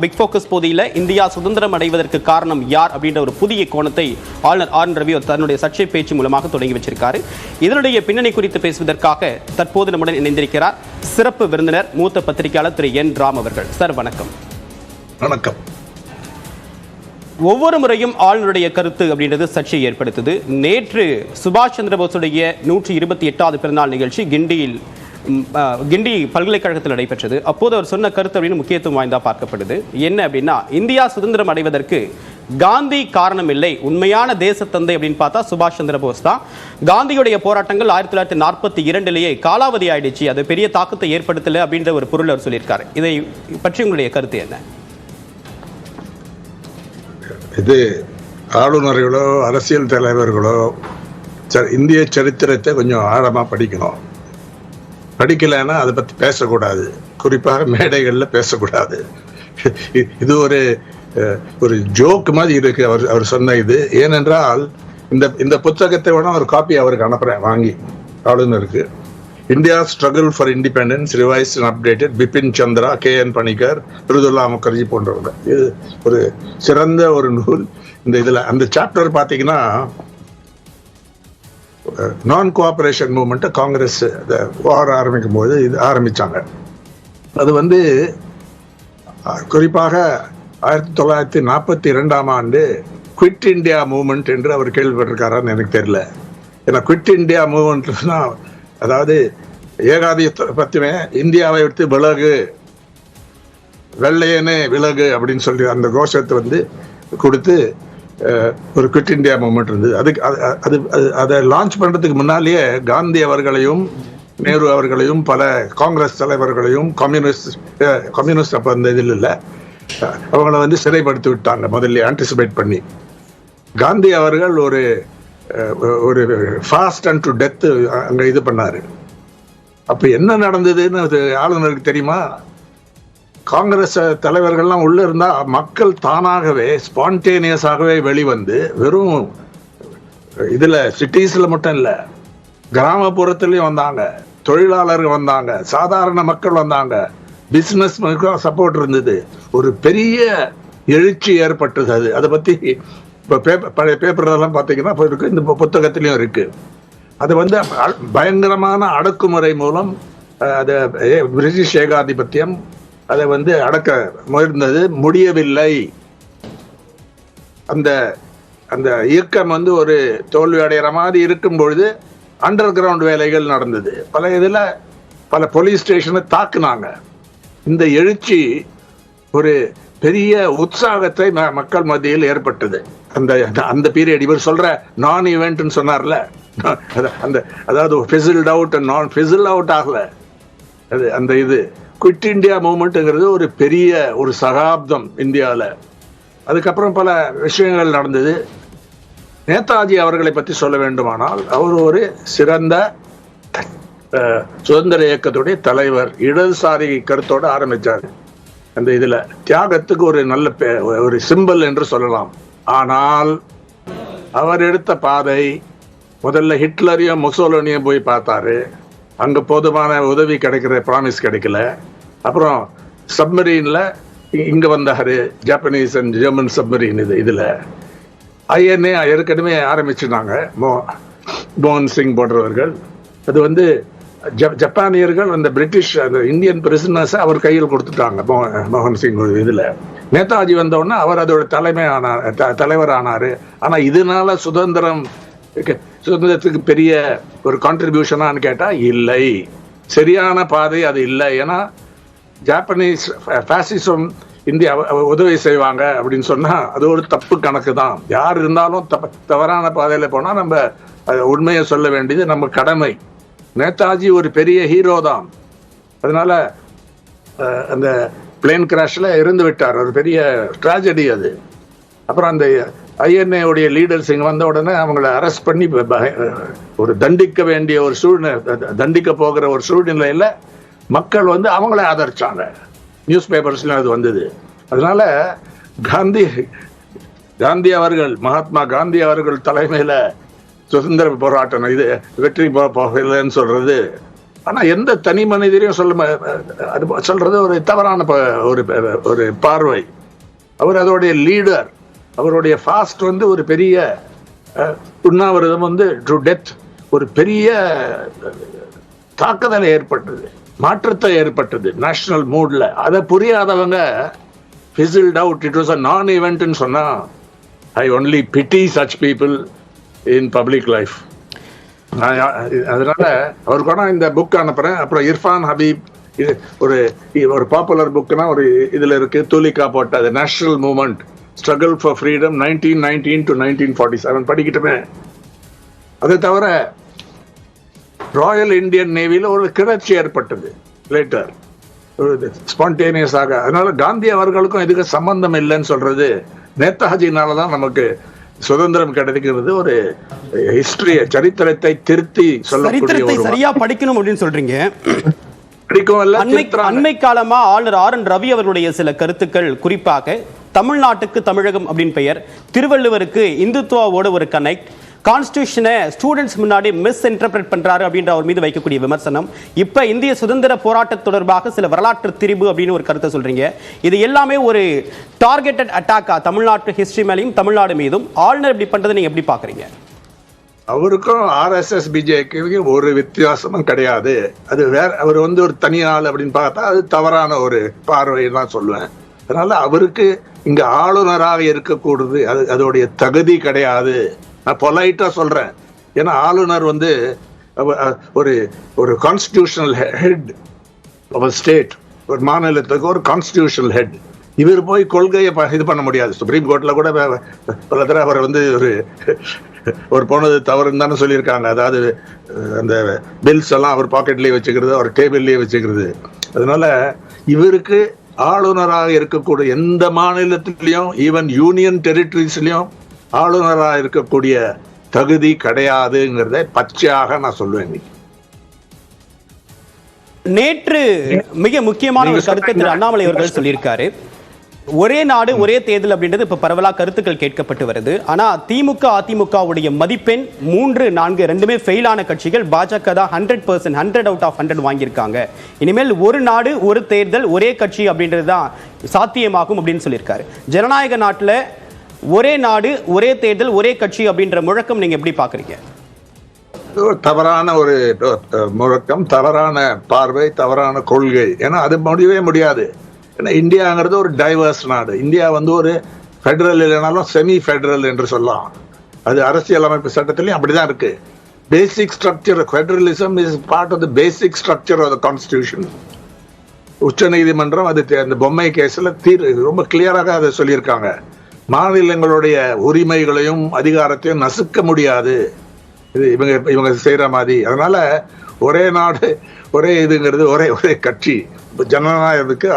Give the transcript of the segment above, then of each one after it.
Big focus பகுதியில் India சுதந்திரம் அடைவதற்கு காரணம் யார் அப்படின்ற ஒரு புதிய கோணத்தை ஆளுநர் ஆர் என் ரவி தன்னுடைய சர்ச்சை பேச்சு மூலமாக தொடங்கி வச்சிருக்காரு. இதனுடைய பின்னணி குறித்து பேசுவதற்காக தற்போது நம்முடன் இணைந்திருக்கிறார் சிறப்பு விருந்தினர் மூத்த பத்திரிகையாளர் திரு என் ராம் அவர்கள். சார் வணக்கம். வணக்கம். ஒவ்வொரு முறையும் ஆளுநருடைய கருத்து அப்படின்றது சர்ச்சை ஏற்படுத்துது. நேற்று சுபாஷ் சந்திரபோஸுடைய 128வது பிறந்தநாள் நிகழ்ச்சி கிண்டி பல்கலைக்கழகத்தில் நடைபெற்றது. அப்போது அவர் சொன்ன கருத்து அப்படின்னு முக்கியத்துவம் வாய்ந்தா பார்க்கப்படுது. என்ன அப்படின்னா, இந்தியா சுதந்திரம் அடைவதற்கு காந்தி காரணம் இல்லை, உண்மையான தேசத்தந்தை அப்படின்னு பார்த்தா சுபாஷ் சந்திரபோஸ் தான். காந்தியுடைய போராட்டங்கள் 1942 காலாவதி ஆயிடுச்சு, அது பெரிய தாக்கத்தை ஏற்படுத்தல அப்படின்ற ஒரு பொருள் அவர் சொல்லியிருக்காரு. இதை பற்றி உங்களுடைய கருத்து என்ன? இது ஆளுநர்களோ அரசியல் தலைவர்களோ இந்திய சரித்திரத்தை கொஞ்சம் ஆழமா படிக்கணும். படிக்கலைன்னா அதை பற்றி பேசக்கூடாது, குறிப்பாக மேடைகளில் பேசக்கூடாது. இது ஒரு ஜோக் மாதிரி இருக்கு அவர் சொன்ன இது. ஏனென்றால் இந்த புத்தகத்தை வேணா ஒரு காப்பி அவருக்கு அனுப்புறேன் வாங்கி ஆளுநருக்கு. India struggle for independence revised and updated, Bipin Chandra, KN Panikkar, Mridula Mukherjee போன்றவங்க. இது ஒரு சிறந்த ஒரு நூல். இந்த இதில் அந்த சாப்டர் பார்த்தீங்கன்னா, நான் கோஆபரேஷன் மூவ்மெண்ட்டை காங்கிரஸ் வார ஆரம்பிக்கும் போது இது ஆரம்பித்தாங்க. அது குறிப்பாக 1942ஆம் ஆண்டு குவிட் இண்டியா மூவ்மெண்ட் என்று அவர் கேள்விப்பட்டிருக்காரான்னு எனக்கு தெரியல. ஏன்னா குவிட் இண்டியா மூவ்மெண்ட்னா, அதாவது ஏகாதிபத்தியமே இந்தியாவை விட்டு விலகு, வெள்ளையனே விலகு அப்படின்னு சொல்லி அந்த கோஷத்தை கொடுத்து ஒரு குவிட் இண்டியா மூவ்மெண்ட் இருந்தது. அதை லான்ச் பண்றதுக்கு முன்னாலேயே காந்தி அவர்களையும் நேரு அவர்களையும் பல காங்கிரஸ் தலைவர்களையும் கம்யூனிஸ்ட் அப்ப அந்த இதில் இல்லை, அவங்கள சிறைப்படுத்தி விட்டாங்க முதல்ல ஆன்டிசிபேட் பண்ணி. காந்தி அவர்கள் ஒரு ஃபாஸ்ட் அண்ட் டு டெத் அங்க இது பண்ணாரு. அப்ப என்ன நடந்ததுன்னு ஆளுநருக்கு தெரியுமா? காங்கிரஸ் தலைவர்கள்லாம் உள்ள இருந்தா மக்கள் தானாகவே ஸ்பான்டேனியஸாகவே வெளிவந்து, வெறும் இதுல சிட்டிஸ்ல மட்டும் இல்ல, கிராமப்புறத்துலயும் வந்தாங்க, தொழிலாளர்கள் வந்தாங்க, சாதாரண மக்கள் வந்தாங்க, பிசினஸ் சப்போர்ட் இருந்தது. ஒரு பெரிய எழுச்சி ஏற்பட்டது. அதை பத்தி பழைய பேப்பர்லாம் பார்த்தீங்கன்னா இருக்கு, இந்த புத்தகத்திலையும் இருக்கு. அது பயங்கரமான அடக்குமுறை மூலம் பிரிட்டிஷ் ஏகாதிபத்தியம் அதை அடக்க முயர்ந்தது, முடியவில்லை. அந்த அந்த இயக்கம் ஒரு தோல்வி அடைகிற மாதிரி இருக்கும் பொழுது அண்டர் கிரவுண்ட் வேலைகள் நடந்தது. பல போலீஸ் ஸ்டேஷனை தாக்குனாங்க. இந்த எழுச்சி ஒரு பெரிய உற்சாகத்தை மக்கள் மத்தியில் ஏற்பட்டது. அந்த பீரியட் இவர் சொல்ற நான் ஈவென்ட்னு சொன்னார்ல, அதாவது ஃபிசில்ட் அவுட் அண்ட் நான் ஃபிசில் அவுட் ஆகல. அந்த இது குவிட் இண்டியா மூவ்மெண்ட்டுங்கிறது ஒரு பெரிய ஒரு சகாப்தம் இந்தியாவில். அதுக்கப்புறம் பல விஷயங்கள் நடந்தது. நேதாஜி அவர்களை பற்றி சொல்ல வேண்டுமானால், அவர் ஒரு சிறந்த சுதந்திர இயக்கத்துடைய தலைவர். இடதுசாரி கருத்தோடு ஆரம்பித்தார். அந்த இதில் தியாகத்துக்கு ஒரு நல்ல ஒரு சிம்பல் என்று சொல்லலாம். ஆனால் அவர் எடுத்த பாதை, முதல்ல ஹிட்லரையும் முசோலினியும் போய் பார்த்தாரு, அங்கே போதுமான உதவி கிடைக்கிற ப்ராமிஸ் கிடைக்கல. அப்புறம் சப்மரீனில் இங்கே வந்தார், ஜாப்பனீஸ் அண்ட் ஜெர்மன் சப்மரீன். இதில் INA ஏற்கனவே ஆரம்பிச்சுட்டாங்க, மோகன் சிங் போன்றவர்கள். அது ஜப்பானியர்கள் அந்த பிரிட்டிஷ் அந்த இந்தியன் பிரிசனர்ஸை அவர் கையில் கொடுத்துட்டாங்க மோகன் சிங். இதில் நேதாஜி வந்தோடனே அவர் அதோட தலைவர் ஆனார். ஆனால் இதனால சுதந்திரத்துக்கு பெரிய ஒரு கான்ட்ரிபியூஷனான்னு கேட்டால் இல்லை, சரியான பாதை அது இல்லை. ஏன்னா ஜாப்பனீஸ் பாசிசம் இந்தியா உதவி செய்வாங்க அப்படின்னு சொன்னால் அது ஒரு தப்பு கணக்கு தான். யார் இருந்தாலும் தவறான பாதையில் போனால் நம்ம உண்மையை சொல்ல வேண்டியது நம்ம கடமை. நேதாஜி ஒரு பெரிய ஹீரோ தான். அதனால அந்த பிளேன் கிராஷ்ல இறந்து விட்டார், ஒரு பெரிய ட்ராஜடி அது. அப்புறம் அந்த INA உடைய லீடர்ஸ் இங்கே வந்த உடனே அவங்கள அரெஸ்ட் பண்ணி ஒரு தண்டிக்க வேண்டிய ஒரு தண்டிக்க போகிற ஒரு சூழ்நிலையில் மக்கள் அவங்கள ஆதரிச்சாங்க. நியூஸ் பேப்பர்ஸ்லாம் அது வந்தது. அதனால காந்தி அவர்கள், மகாத்மா காந்தி அவர்கள் தலைமையில் சுதந்திர போராட்டம் இது வெற்றி போகலன்னு சொல்றது ஆனா எந்த தனி மனிதரையும் அது சொல்றது ஒரு தவறான ஒரு ஒரு பார்வை. அவர் அதோடைய லீடர், அவருடைய ஃபாஸ்ட் வந்து ஒரு பெரிய உண்ணாவிரதம் வந்து டு டெத் ஒரு பெரிய தாக்குதலை ஏற்பட்டது, மாற்றத்தை ஏற்பட்டது நேஷனல் மூட்ல. அதை புரியாதவங்க fizzled out, it was a non-event ன்னு சொன்னா I only pity such people in public life. அதனால அவருக்கு வேணா இந்த புக் அனுப்புறேன். அப்புறம் இர்ஃபான் ஹபீப் ஒரு பாப்புலர் புக்னா ஒரு இதுல இருக்கு, தூலிகா போட்ட national movement struggle for freedom 1919 to 1947 படிக்கிட்டுமே. அதை தவிர ராயல் இந்தியன் நேவியில் ஒரு கிளர்ச்சி ஏற்பட்டது லேட்டர், ஸ்பான்டேனியஸாக. அதனால காந்தி அவர்களுக்கும் இதுக்கு சம்பந்தம் இல்லைன்னு சொல்றது நேதாஜினாலதான் நமக்கு சுதந்திரம் கிடைக்கிறது. ஒரு ஹிஸ்டரிய சரித்திரத்தை திருத்தி சொல்லக்கூடிய சரியா படிக்கணும் அப்படின்னு சொல்றீங்க. படிக்கும். அண்மை காலமா ஆளுநர் RN ரவி அவர்களுடைய சில கருத்துக்கள், குறிப்பாக தமிழ்நாட்டுக்கு தமிழகம் அப்படின்னு பெயர், திருவள்ளுவருக்கு இந்துத்துவாவோட ஒரு கனெக்ட், கான்ஸ்டிடியூஷனை ஸ்டூடெண்ட்ஸ் முன்னாடி மிஸ் இன்டர்பிரட் பண்றாரு அப்படின்ற அவர் மீது வைக்கக்கூடிய விமர்சனம், இப்ப இந்திய சுதந்திர போராட்ட தொடர்பாக சில வரலாற்று திரிபு அப்படின்னு ஒரு கருத்தை சொல்றீங்க. இது எல்லாமே ஒரு டார்கெட்டட் அட்டாக்கா தமிழ்நாட்டு ஹிஸ்டரி மேலையும் தமிழ்நாடு மீதும் ஆளுநர் இப்படி பண்றதை நீங்க எப்படி பாக்குறீங்க? அவருக்கும் RSS பிஜேபிக்கு ஒரு வித்தியாசமும் கிடையாது. அது வேற, அவர் வந்து ஒரு தனி ஆள் அப்படின்னு பார்த்தா அது தவறான ஒரு பார்வை தான் சொல்லுவேன். அதனால அவருக்கு இங்க ஆளுநராக இருக்கக்கூடாது, அதோடைய தகுதி கிடையாது. நான் பொலைட்டா சொல்றேன். ஏன்னா ஆளுநர் வந்து ஒரு ஒரு கான்ஸ்டிடியூஷனல் ஹெட் ஆஃப் ஸ்டேட், ஒரு மாநிலத்துக்கு ஒரு கான்ஸ்டிடியூஷனல் ஹெட். இவர் போய் கொள்கையை இது பண்ண முடியாது. சுப்ரீம் கோர்ட்ல கூட பல தடவை அவர் வந்து ஒரு போனது தவறுன்னு தானே சொல்லியிருக்காங்க. அதாவது அந்த பில்ஸ் எல்லாம் அவர் பாக்கெட்லயே வச்சுக்கிறது, அவர் டேபிள்லயே வச்சுக்கிறது. அதனால இவருக்கு ஆளுநராக இருக்கக்கூடிய எந்த மாநிலத்திலையும், ஈவன் யூனியன் டெரிட்டரிஸ்லயும் ஆளுநராக இருக்கக்கூடிய தகுதி கிடையாதுங்கிறத பச்சையாக நான் சொல்லுவேன். நேற்று மிக முக்கியமான ஒரு கருத்தை திரு அண்ணாமலை அவர்கள் சொல்லியிருக்காரு. ஒரே நாடு ஒரே தேர்தல் அப்படின்றது இப்ப பரவலா கருத்துக்கள் கேட்கப்பட்டு வருது. ஆனா திமுக அதிமுகவுடைய மதிப்பெண் 3, 4 ரெண்டுமே ஃபெயிலான கட்சிகள். பாஜக தான் 100% 100 out of 100 வாங்கியிருக்காங்க. இனிமேல் ஒரு நாடு ஒரு தேர்தல் ஒரே கட்சி அப்படின்றது தான் சாத்தியமாகும் அப்படின்னு சொல்லியிருக்காரு. ஜனநாயக நாட்டில் ஒரே நாடு ஒரே தேர்தல் ஒரே கட்சி அப்படின்ற முழக்கம் நீங்க எப்படி பாக்குறீங்க? தவறான ஒரு முழக்கம், தவறான பார்வை, தவறான கொள்கை. ஏன்னா அது முடியவே முடியாது. ஏன்னா இந்தியாங்கிறது ஒரு டைவர்ஸ் நாடு. இந்தியா வந்து ஒரு ஃபெடரல் இல்லைனாலும் செமி ஃபெடரல் என்று சொல்லலாம். அது அரசியலமைப்பு சட்டத்திலையும் அப்படிதான் இருக்கு. Basic structure federalism is part of the basic structure of the constitution. உச்ச நீதிமன்றம் அது அந்த பொம்மை கேஸ்ல ரொம்ப கிளியராக அதை சொல்லியிருக்காங்க. மாநிலங்களுடைய உரிமைகளையும் அதிகாரத்தையும் நசுக்க முடியாது இது இவங்க செய்யற மாதிரி. அதனால ஒரே நாடு ஒரே இதுங்கிறது ஒரே கட்சி ஜனநாயகத்துக்கு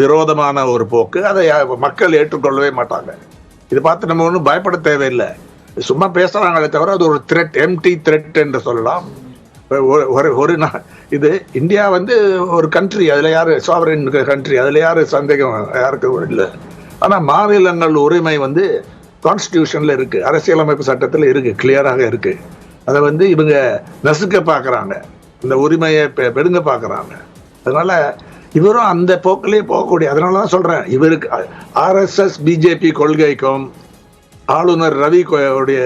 விரோதமான ஒரு போக்கு. அதை மக்கள் ஏற்றுக்கொள்ளவே மாட்டாங்க. இதை பார்த்து நம்ம ஒன்றும் பயப்பட தேவையில்லை. சும்மா பேசுறாங்களே தவிர அது ஒரு த்ரெட், எம்டி த்ரெட் என்று சொல்லலாம். ஒரு இது இந்தியா வந்து ஒரு கண்ட்ரி, அதுல யாரு சாவரின் கண்ட்ரி, அதுல யாரு சந்தேகம் யாருக்கு இல்லை. ஆனா மாநிலங்கள் உரிமை வந்து கான்ஸ்டிடியூஷன்ல இருக்கு, அரசியலமைப்பு சட்டத்தில் இருக்கு, கிளியராக இருக்கு. அதை வந்து இவங்க நசுக்க பாக்குறாங்க, இந்த உரிமையை பெருங்க பாக்குறாங்க. அதனால இவரும் அந்த போக்கிலே போகக்கூடிய. அதனாலதான் சொல்றேன், இவருக்கு RSS பிஜேபி கொள்கைக்கும் ஆளுநர் ரவி உடைய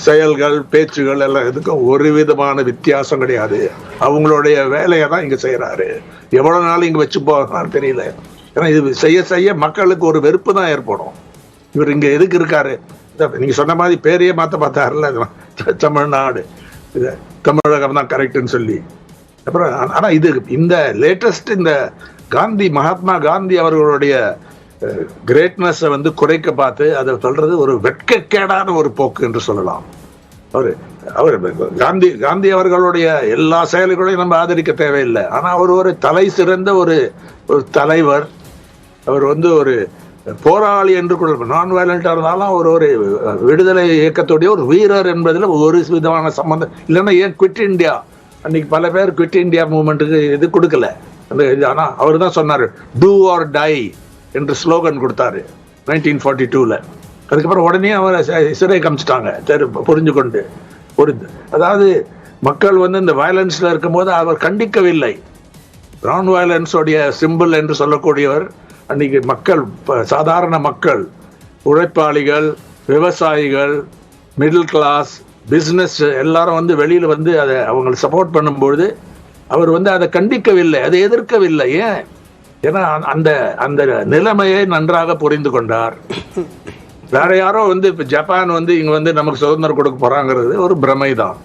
செயல்கள் பேச்சுகள் எல்லாம் இதுக்கும் ஒரு விதமான வித்தியாசம் கிடையாது. அவங்களுடைய வேலையை தான் இங்க செய்யறாரு. எவ்வளவு நாள் இங்க வச்சு போறான்னு தெரியல. ஏன்னா இது செய்ய செய்ய மக்களுக்கு ஒரு வெறுப்பு தான் ஏற்படும். இவர் இங்க எதுக்கு இருக்காரு? நீங்க சொன்ன மாதிரி பேரையே மாத்த பார்த்தாருல, தமிழ்நாடு தமிழகம் தான் கரெக்ட்னு சொல்லி. அப்புறம் ஆனா இது இந்த லேட்டஸ்ட் இந்த மகாத்மா காந்தி அவர்களுடைய கிரேட்னஸ் வந்து குறைக்க பார்த்து அதை சொல்றது ஒரு வெட்கக்கேடான ஒரு போக்கு என்று சொல்லலாம். அவர் காந்தி அவர்களுடைய எல்லா செயல்களையும் நம்ம ஆதரிக்க தேவையில்லை. ஆனா அவர் ஒரு தலை சிறந்த ஒரு தலைவர். அவர் வந்து ஒரு போராளி என்று கூட, நான் வயலண்டா இருந்தாலும் ஒரு விடுதலை இயக்கத்துடைய ஒரு வீரர் என்பதில் ஒரு விதமான சம்பந்தம் இல்லைன்னா ஏன் குவிட் இந்தியா, அன்னைக்கு பல பேர் குவிட் இந்தியா மூவ்மெண்ட்டுக்கு இது கொடுக்கல. ஆனா அவர் தான் சொன்னாரு டூ ஆர் டை என்று ஸ்லோகன் கொடுத்தாரு 1942ல. அதுக்கப்புறம் உடனே அவரை சிறை காமிச்சிட்டாங்க புரிஞ்சு கொண்டு. அதாவது மக்கள் வந்து இந்த வயலன்ஸ்ல இருக்கும்போது அவர் கண்டிக்கவில்லை. நான் வயலன்ஸோடைய சிம்பிள் என்று சொல்லக்கூடியவர் அன்னைக்கு மக்கள், சாதாரண மக்கள், உழைப்பாளிகள், விவசாயிகள், மிடில் கிளாஸ், பிஸ்னஸ் எல்லாரும் வந்து வெளியில் வந்து அதை அவங்களை சப்போர்ட் பண்ணும்பொழுது அவர் வந்து அதை கண்டிக்கவில்லை, அதை எதிர்க்கவில்லை. ஏன்? ஏன்னா அந்த அந்த நிலைமையை நன்றாக புரிந்து கொண்டார். வேற யாரோ வந்து இப்போ ஜப்பான் வந்து இங்கே வந்து நமக்கு சுதந்திரம் கொடுக்க போறாங்கிறது ஒரு பிரமை தான்.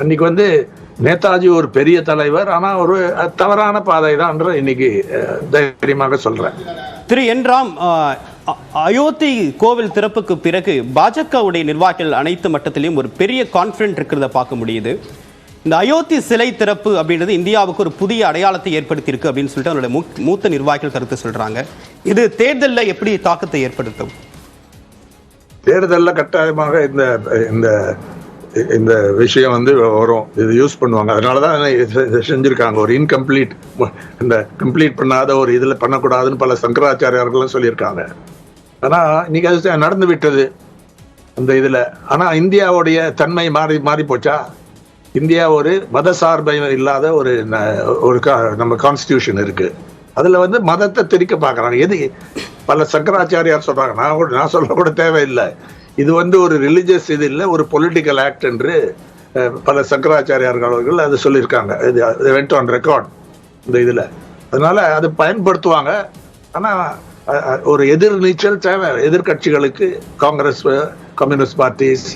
அன்னைக்கு வந்து நேதாஜி ஒரு பெரிய தலைவர், ஆனால் ஒரு தவறான பாதை தான் இன்னைக்கு தைரியமாக சொல்றேன். திரு என் ராம், அயோத்தி கோவில் திறப்புக்கு பிறகு பாஜகவுடைய நிர்வாகிகள் அனைத்து மட்டத்திலையும் ஒரு பெரிய கான்ஃபிடென்ட் இருக்கிறத பார்க்க முடியுது. இந்த அயோத்தி சிலை திறப்பு அப்படின்றது இந்தியாவுக்கு ஒரு புதிய அடையாளத்தை ஏற்படுத்தி இருக்கு அப்படின்னு சொல்லிட்டு அவருடைய மூத்த நிர்வாகிகள் கருத்து சொல்றாங்க. இது தேர்தலில் எப்படி தாக்கத்தை ஏற்படுத்தும்? தேர்தலில் கட்டாயமாக இந்த இந்த விஷயம் வந்து வரும், இது யூஸ் பண்ணுவாங்க. அதனாலதான் செஞ்சிருக்காங்க. ஒரு இன்கம்ப்ளீட், இந்த கம்ப்ளீட் பண்ணாத ஒரு இதுல பண்ணக்கூடாதுன்னு பல சங்கராச்சாரியார்களும் சொல்லியிருக்காங்க. ஆனா இன்னைக்கு அது நடந்து விட்டது அந்த இதுல. ஆனா இந்தியாவுடைய தன்மை மாறி போச்சா? இந்தியா ஒரு மத சார்பை இல்லாத ஒரு நம்ம கான்ஸ்டியூஷன் இருக்கு. அதுல வந்து மதத்தை திரிக்க பார்க்கறாங்க. எது பல சங்கராச்சாரியார் சொல்றாங்க, நான் சொல்ல கூட தேவையில்லை, இது வந்து ஒரு ரிலிஜியஸ் இது இல்லை, ஒரு பொலிட்டிக்கல் ஆக்ட் என்று பல சங்கராச்சாரியார்கள் அவர்கள் அது சொல்லியிருக்காங்க. இது வெண்ட் ஆன் ரெக்கார்ட் இந்த இதுல. அதனால அது பயன்படுத்துவாங்க. ஆனா ஒரு எதிர் நீச்சல் தேவை எதிர்கட்சிகளுக்கு. காங்கிரஸ், கம்யூனிஸ்ட் பார்ட்டிஸ்,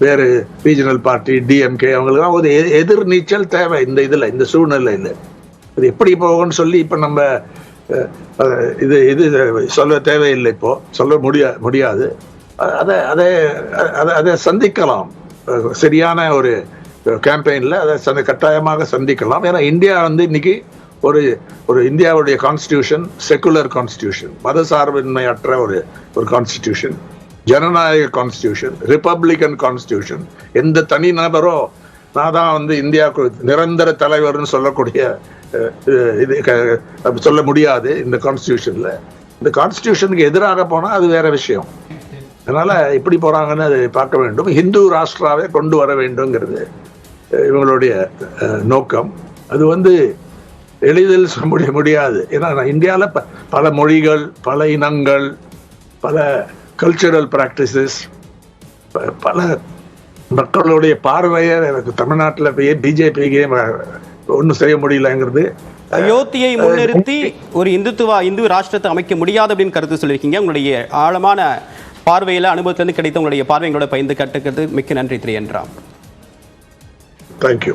வேறு ரீஜனல் பார்ட்டி, டிஎம்கே, அவங்களுக்குலாம் ஒரு எதிர் நீச்சல் தேவை இந்த இதுல, இந்த சூழ்நிலையில். இது எப்படி போகும்னு சொல்லி இப்ப நம்ம இது சொல்ல தேவையில்லை, இப்போ சொல்ல முடியாது. அதை சந்திக்கலாம் சரியான ஒரு கேம்பெயின்ல, அதை கட்டாயமாக சந்திக்கலாம். ஏன்னா இந்தியா வந்து இன்னைக்கு ஒரு இந்தியாவுடைய கான்ஸ்டிடியூஷன் செக்குலர் கான்ஸ்டிடியூஷன், மத சார்பின்மையற்ற ஒரு கான்ஸ்டிடியூஷன், ஜனநாயக கான்ஸ்டிடியூஷன், ரிப்பப்ளிகன் கான்ஸ்டிடியூஷன். எந்த தனி நபரோ நான் தான் வந்து இந்தியாவுக்கு நிரந்தர தலைவர்னு சொல்லக்கூடிய இது சொல்ல முடியாது இந்த கான்ஸ்டிடியூஷன்ல. இந்த கான்ஸ்டிடியூஷனுக்கு எதிராக போனா அது வேற விஷயம். அதனால எப்படி போறாங்கன்னு அதை பார்க்க வேண்டும். ஹிந்து ராஷ்டிராவை கொண்டு வர வேண்டும்ங்கிறது இவங்களுடைய நோக்கம். அது வந்து எளிதில் முடியாது. ஏன்னா இந்தியாவில் பல மொழிகள், பல இனங்கள், பல கல்ச்சரல் பிராக்டிசஸ், பல மக்களுடைய பார்வையை எனக்கு தமிழ்நாட்டில் பிஜேபிக்கு ஒன்றும் செய்ய முடியலங்கிறது. அயோத்தியை முன்னிறுத்தி ஒரு இந்து ராஷ்டிரத்தை அமைக்க முடியாது அப்படின்னு கருத்து சொல்லியிருக்கீங்க. உங்களுடைய ஆழமான பார்வையில் அனுபவத்திலிருந்து கிடைத்த உங்களுடைய பார்வைகளோட பகிர்ந்து கட்டுக்கிறது மிக்க நன்றி திரு என் ராம். தேங்க்யூ.